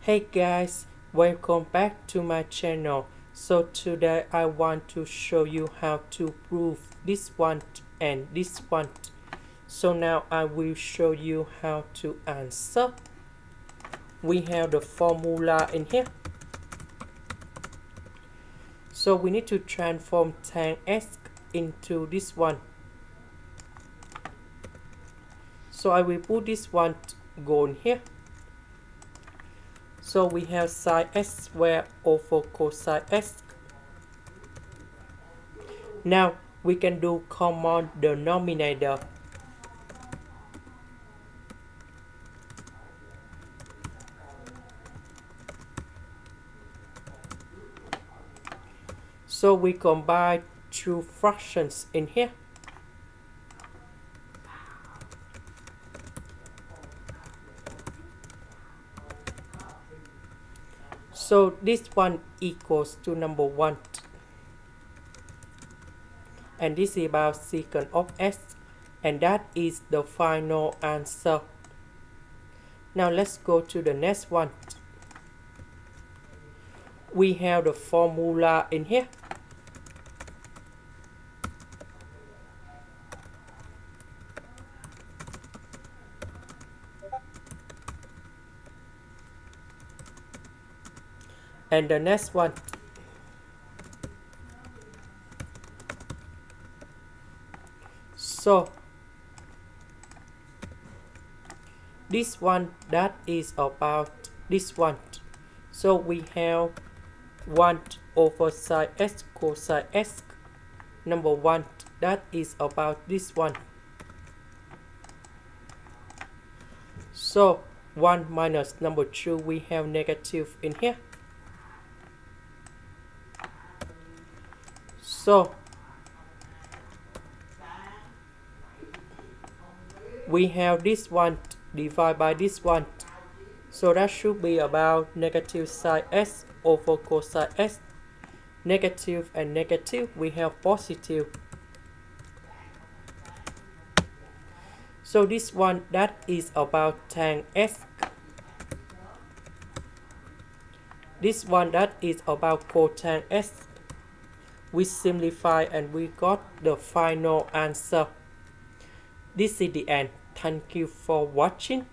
Hey guys, welcome back to my channel. So today I want to show you how to prove this one and this one. So now I will show you how to answer. We have the formula in here. So we need to transform tanx into this one. So I will put this one goal here. So we have sin x squared over cosine x. Now we can do common denominator. So we combine two fractions in here. So this one equals to number 1. And this is about secant of x. And that is the final answer. Now let's go to the next one. We have the formula in here. And the next one. So this one that is about this one. So we have 1 over sin x cosine x. Number 1 that is about this one. So 1 minus number 2, we have negative in here. So we have this one divided by this one. So that should be about negative sin x over cosine x. Negative and negative, we have positive. So this one that is about tan x. This one that is about cotx x. We simplify and we got the final answer. This is the end. Thank you for watching.